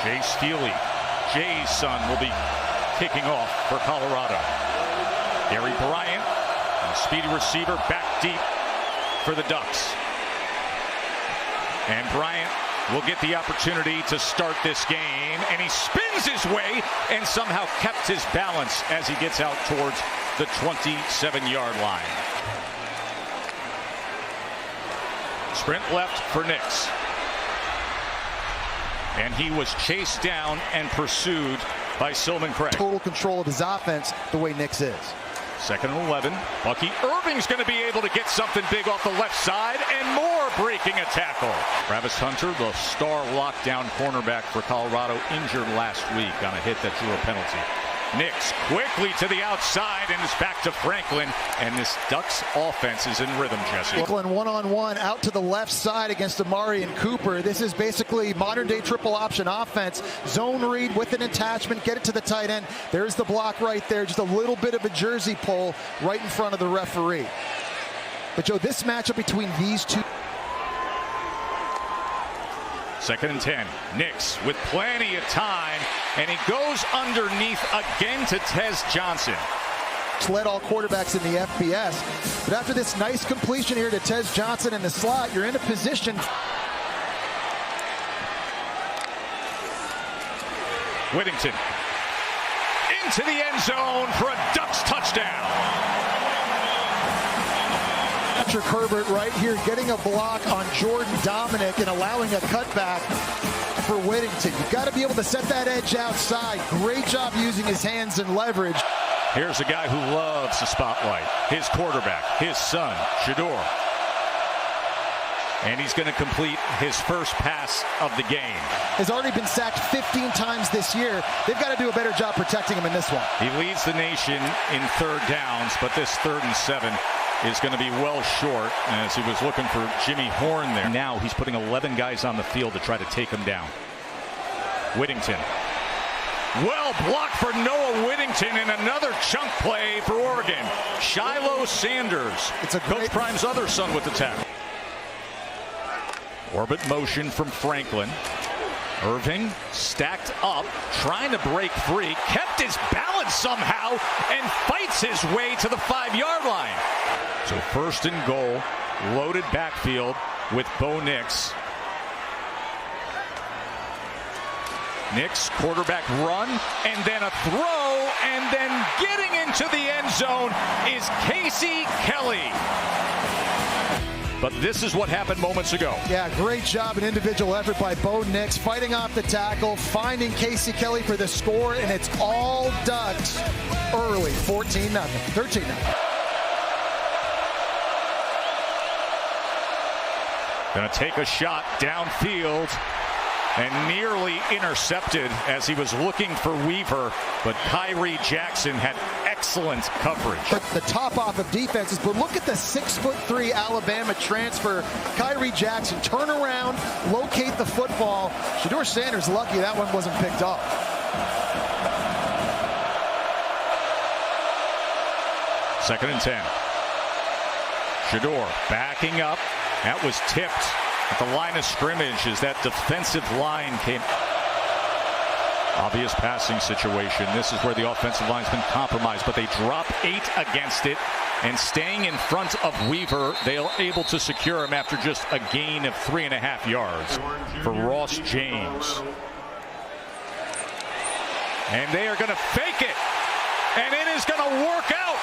Jay Steely, Jay's son, will be kicking off for Colorado. Gary Bryant, a speedy receiver, back deep for the Ducks. And Bryant will get the opportunity to start this game, and he spins his way and somehow kept his balance as he gets out towards the 27-yard line. Sprint left for Nix. And he was chased down and pursued by Silman Craig. Total control of his offense the way Nix is. 2nd and 11. Bucky Irving's going to be able to get something big off the left side, and more breaking a tackle. Travis Hunter, the star lockdown cornerback for Colorado, injured last week on a hit that drew a penalty. Nix quickly to the outside and is back to Franklin, and this Ducks offense is in rhythm, Jesse. Franklin one-on-one out to the left side against Amari and Cooper. This is basically modern-day triple option offense. Zone read with an attachment, get it to the tight end. There's the block right there, just a little bit of a jersey pull right in front of the referee. But Joe, this matchup between these two. 2nd and 10. Nix with plenty of time, and he goes underneath again to Tez Johnson. Led all quarterbacks in the FBS, but after this nice completion here to Tez Johnson in the slot, you're in a position. Whittington into the end zone for a Ducks touchdown. Patrick Herbert right here getting a block on Jordan Dominic and allowing a cutback for Whittington. You've got to be able to set that edge outside. Great job using his hands and leverage. Here's a guy who loves the spotlight. His quarterback, his son, Shador. And he's going to complete his first pass of the game. Has already been sacked 15 times this year. They've got to do a better job protecting him in this one. He leads the nation in 3rd downs, but this 3rd and 7 is going to be well short, as he was looking for Jimmy Horn there. Now he's putting 11 guys on the field to try to take him down. Whittington. Well blocked for Noah Whittington, and another chunk play for Oregon. Shiloh Sanders, it's a Coach Prime's other son, with the tackle. Orbit motion from Franklin. Irving stacked up, trying to break free, kept his balance somehow, and fights his way to the 5-yard line. So 1st and goal, loaded backfield with Bo Nix. Nix, quarterback run, and then a throw, and then getting into the end zone is Casey Kelly. But this is what happened moments ago. Yeah, great job, an individual effort by Bo Nix, fighting off the tackle, finding Casey Kelly for the score, and it's all Ducks early, 14-0, 13-0. Gonna take a shot downfield and nearly intercepted as he was looking for Weaver, but Kyrie Jackson had excellent coverage. But the top off of defenses, but look at the 6'3" Alabama transfer. Kyrie Jackson, turn around, locate the football. Shador Sanders lucky that one wasn't picked up. Second and 10. Shador backing up. That was tipped at the line of scrimmage as that defensive line came. Obvious passing situation. This is where the offensive line's been compromised, but they drop 8 against it, and staying in front of Weaver, they're able to secure him after just a gain of 3.5 yards for Ross James. And they are going to fake it, and it is going to work out.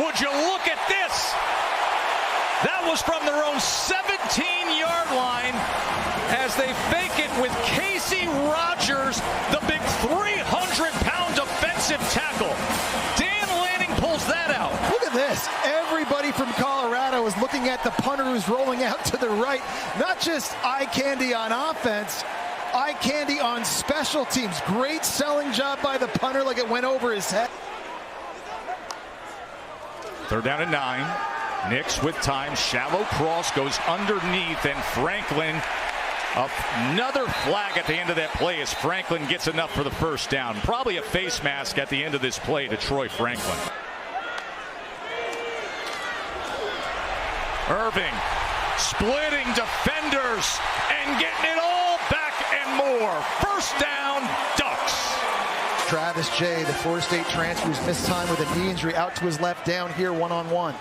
Would you look at this? That was from their own 17-yard line as they fake it with Casey Rogers, the big 300-pound defensive tackle. Dan Lanning pulls that out. Look at this. Everybody from Colorado is looking at the punter who's rolling out to the right. Not just eye candy on offense, eye candy on special teams. Great selling job by the punter, like it went over his head. 3rd down and 9. Nix with time, shallow cross, goes underneath, and Franklin, another flag at the end of that play as Franklin gets enough for the 1st down. Probably a face mask at the end of this play to Troy Franklin. Irving splitting defenders and getting it all back and more. 1st down. touchdown, Ducks. Travis Jay, the Florida State transfer, who's missed time with a knee injury, out to his left, down here one-on-one.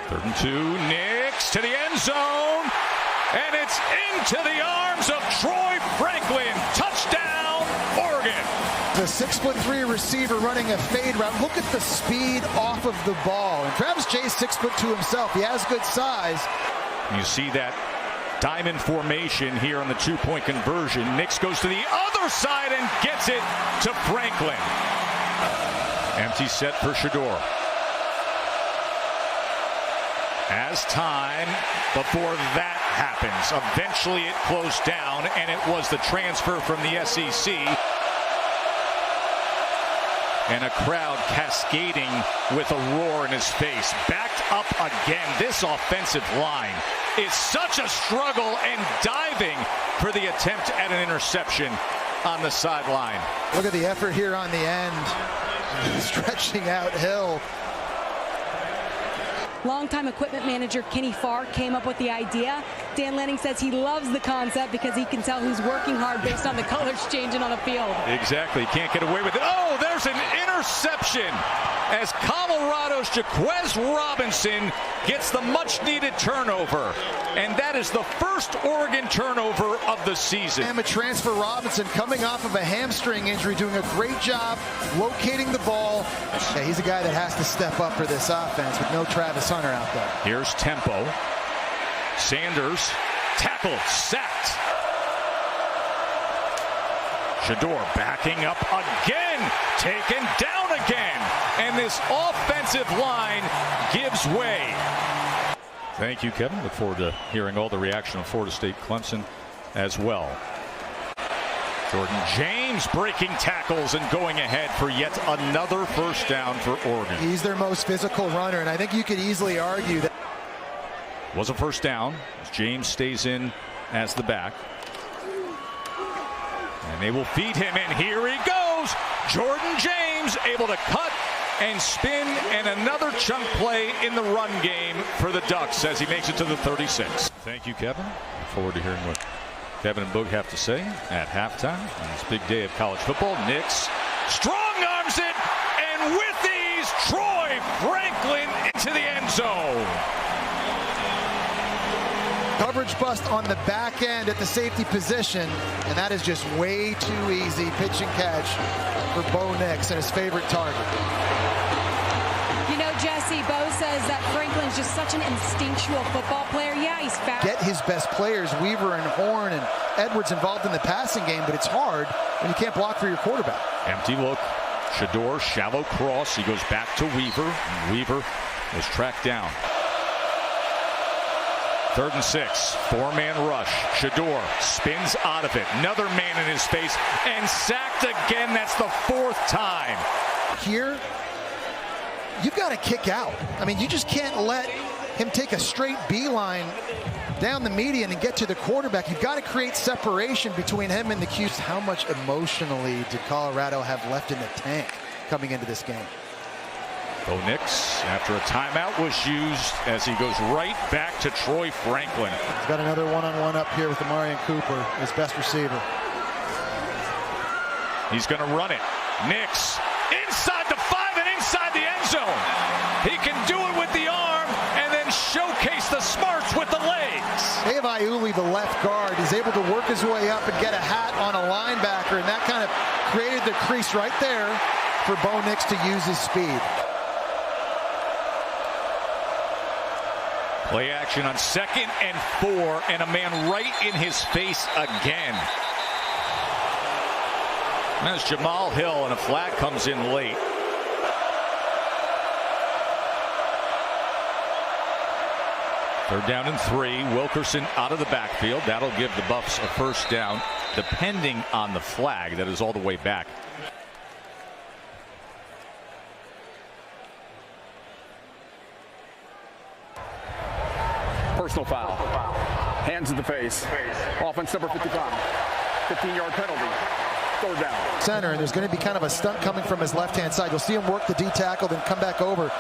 3rd and 2, Nix to the end zone, and it's into the arms of Troy Franklin. Touchdown, Oregon. The 6'3" receiver running a fade route. Look at the speed off of the ball. And Travis Jay's 6'2" himself. He has good size. You see that diamond formation here on the 2-point conversion. Nix goes to the other side and gets it to Franklin. Empty set for Shedeur. As time before that happens, eventually it closed down, and it was the transfer from the SEC. And a crowd cascading with a roar in his face. Backed up again. This offensive line is such a struggle, and diving for the attempt at an interception on the sideline. Look at the effort here on the end. Stretching out Hill. Longtime equipment manager Kenny Farr came up with the idea. Dan Lanning says he loves the concept because he can tell who's working hard based on the colors changing on the field. Exactly. Can't get away with it. Oh, there's an interception as Colorado's Jaquez Robinson gets the much-needed turnover. And that is the first Oregon turnover of the season. And a transfer, Robinson, coming off of a hamstring injury, doing a great job locating the ball. Yeah, he's a guy that has to step up for this offense with no Travis Hunter out there. Here's tempo. Sanders tackled, sacked. Shedeur backing up again, taken down again, and this offensive line gives way. Thank you, Kevin. Look forward to hearing all the reaction of Florida State Clemson as well. Jordan James breaking tackles and going ahead for yet another first down for Oregon. He's their most physical runner, and I think you could easily argue that was a first down as James stays in as the back. And they will feed him, and here he goes. Jordan James able to cut and spin, and another chunk play in the run game for the Ducks as he makes it to the 36. Thank you, Kevin. Look forward to hearing what Kevin and Boog have to say at halftime on this big day of college football. Nix strong arms it, and with ease, Troy Franklin into the end zone. coverage bust on the back end at the safety position, and that is just way too easy. Pitch and catch for Bo Nix and his favorite target. You know, Jesse, Bo says that Franklin's just such an instinctual football player. Yeah, he's fast. Get his best players, Weaver and Horn and Edwards, involved in the passing game, but it's hard when you can't block for your quarterback. Empty look. Shedeur, shallow cross. He goes back to Weaver. And Weaver was tracked down. 3rd and 6. Four-man rush. Shedeur spins out of it. Another man in his face and sacked again. That's the 4th time. Here, you've got to kick out. I mean, you just can't let him take a straight beeline down the median and get to the quarterback. You've got to create separation between him and the Qs. How much emotionally did Colorado have left in the tank coming into this game? Bo Nix, after a timeout was used, as he goes right back to Troy Franklin. He's got another one-on-one up here with Amarian Cooper, his best receiver. He's going to run it. Nix inside the 5 and inside the end zone. He can do it with the arm and then showcase the smarts with the legs. Dave Iuli, the left guard, is able to work his way up and get a hat on a linebacker, and that kind of created the crease right there for Bo Nix to use his speed. Play action on 2nd and 4, and a man right in his face again. That's Jamal Hill, and a flag comes in late. Third down and 3. Wilkerson out of the backfield. That'll give the Buffs a first down, depending on the flag that is all the way back. Personal foul. Hands in the face. Offense number 55. 15-yard penalty. 3rd down. Center, and there's going to be kind of a stunt coming from his left-hand side. You'll see him work the D-tackle, then come back over.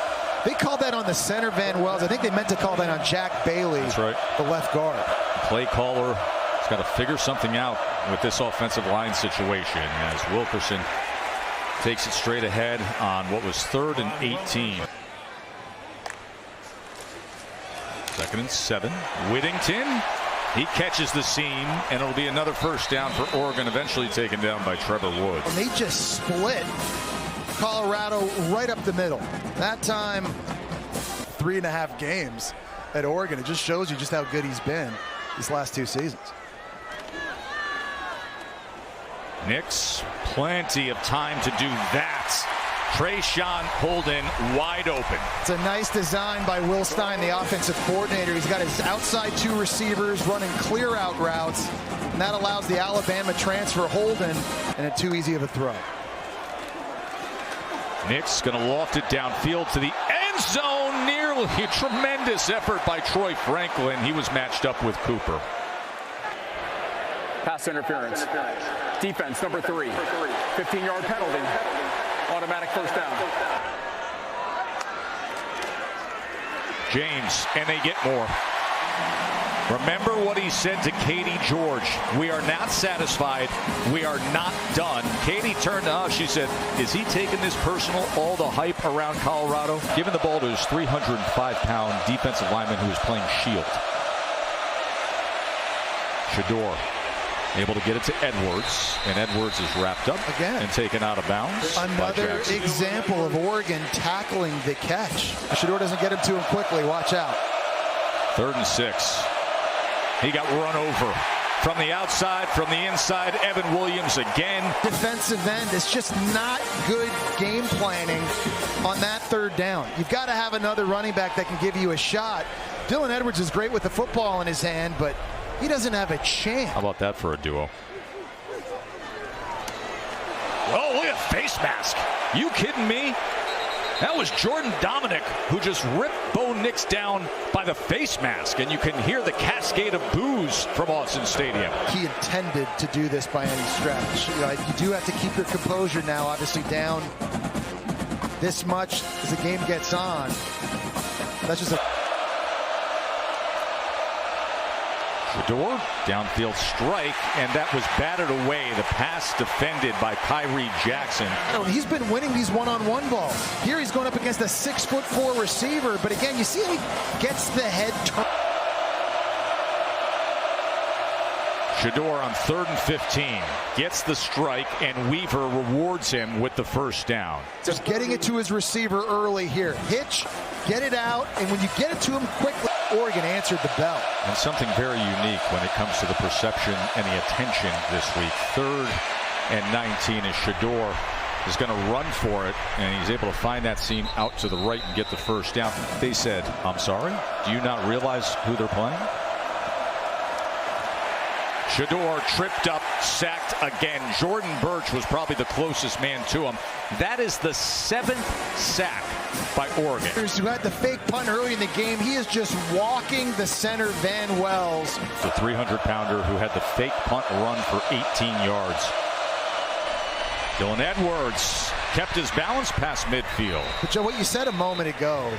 They called that on the center, Van Wells. I think they meant to call that on Jack Bailey. That's right. The left guard. Play caller has got to figure something out. with this offensive line situation as Wilkerson takes it straight ahead on what was 3rd and 18. 2nd and 7. Whittington, he catches the seam, and it'll be another first down for Oregon, eventually taken down by Trevor Woods. And they just split Colorado right up the middle. That time, 3.5 games at Oregon. It just shows you just how good he's been these last 2 seasons. Nix, plenty of time to do that. Trayshawn Holden wide open. It's a nice design by Will Stein, the offensive coordinator. He's got his outside 2 receivers running clear out routes, and that allows the Alabama transfer Holden and a too easy of a throw. Nix going to loft it downfield to the end zone. Nearly a tremendous effort by Troy Franklin. He was matched up with Cooper. Pass interference. Defense number 3. 15-yard penalty. Automatic first down. James, and they get more. Remember what he said to Katie George. We are not satisfied. We are not done. Katie turned to us. She said, is he taking this personal, all the hype around Colorado? Giving the ball to his 305-pound defensive lineman who is playing shield. Shador able to get it to Edwards, and Edwards is wrapped up again and taken out of bounds. Another example of Oregon tackling the catch. Shador doesn't get him to him quickly. Watch out. 3rd and 6. He got run over from the outside, from the inside. Evan Williams again. Defensive end. It's just not good game planning on that 3rd down. You've got to have another running back that can give you a shot. Dylan Edwards is great with the football in his hand, but he doesn't have a chance. How about that for a duo? Oh, look at face mask. You kidding me? That was Jordan Dominic who just ripped Bo Nix down by the face mask, and you can hear the cascade of boos from Austin Stadium. He intended to do this by any stretch. You do have to keep your composure now, obviously down this much as the game gets on. That's just a... Shador, downfield strike, and that was batted away. The pass defended by Kyrie Jackson. He's been winning these one-on-one balls. Here he's going up against a 6'4" receiver, but again, you see how he gets the head turn. Shador on 3rd and 15 gets the strike, and Weaver rewards him with the first down. Just getting it to his receiver early here. Hitch, get it out, and when you get it to him quickly, Oregon answered the bell. And something very unique when it comes to the perception and the attention this week. 3rd and 19 as Shador is going to run for it, and he's able to find that seam out to the right and get the first down. They said, I'm sorry, do you not realize who they're playing? Shador tripped up, sacked again. Jordan Birch was probably the closest man to him. That is the 7th sack by Oregon. Who had the fake punt early in the game. He is just walking the center, Van Wells. The 300-pounder who had the fake punt run for 18 yards. Dylan Edwards kept his balance past midfield. But Joe, what you said a moment ago.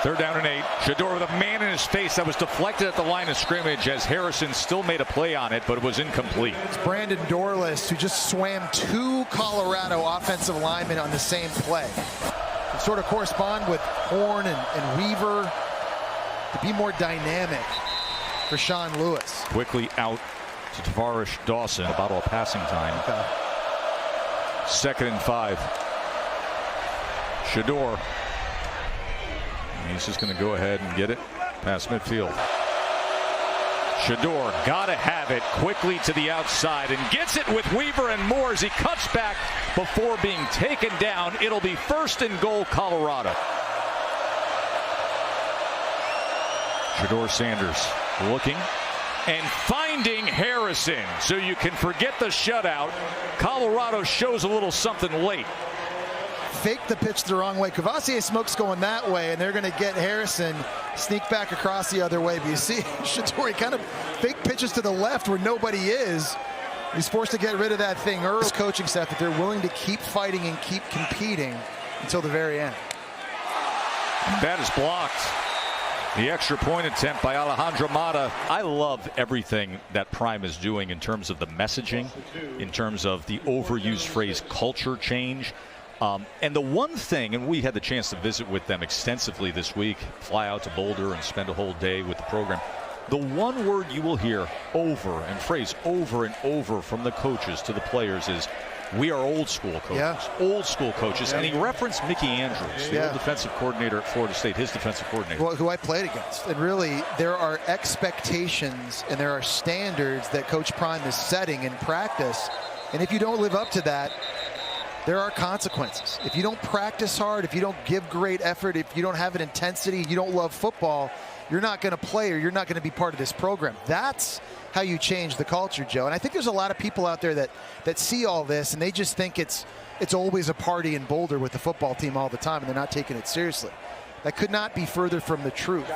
3rd down and 8. Shador with a man in his face that was deflected at the line of scrimmage as Harrison still made a play on it, but it was incomplete. It's Brandon Dorless who just swam 2 Colorado offensive linemen on the same play. It sort of correspond with Horn and Weaver to be more dynamic for Sean Lewis. Quickly out to Tavarish Dawson. About all passing time. Okay. 2nd and 5. Shador. He's just going to go ahead and get it past midfield. Shador got to have it quickly to the outside and gets it with Weaver and Moore as he cuts back before being taken down. It'll be 1st and goal, Colorado. Shador Sanders looking and finding Harrison. So you can forget the shutout. Colorado shows a little something late. Fake the pitch the wrong way. Cavassier Smoke's going that way, and they're going to get Harrison sneak back across the other way. But you see, Shador kind of fake pitches to the left where nobody is. He's forced to get rid of that thing early. Coaching staff that they're willing to keep fighting and keep competing until the very end. That is blocked. The extra point attempt by Alejandro Mata. I love everything that Prime is doing in terms of the messaging, in terms of the overused phrase culture change. And the one thing, and we had the chance to visit with them extensively this week, fly out to Boulder and spend a whole day with the program. The one word you will hear over and phrase over and over from the coaches to the players is, we are old school coaches. Yeah. Old school coaches. And he referenced Mickey Andrews, the old defensive coordinator at Florida State, his defensive coordinator. Well, who I played against. And really, there are expectations and there are standards that Coach Prime is setting in practice. And if you don't live up to that, there are consequences. If you don't practice hard, if you don't give great effort, if you don't have an intensity, you don't love football, you're not going to play or you're not going to be part of this program. That's how you change the culture, Joe. And I think there's a lot of people out there that see all this and they just think it's always a party in Boulder with the football team all the time and they're not taking it seriously. That could not be further from the truth.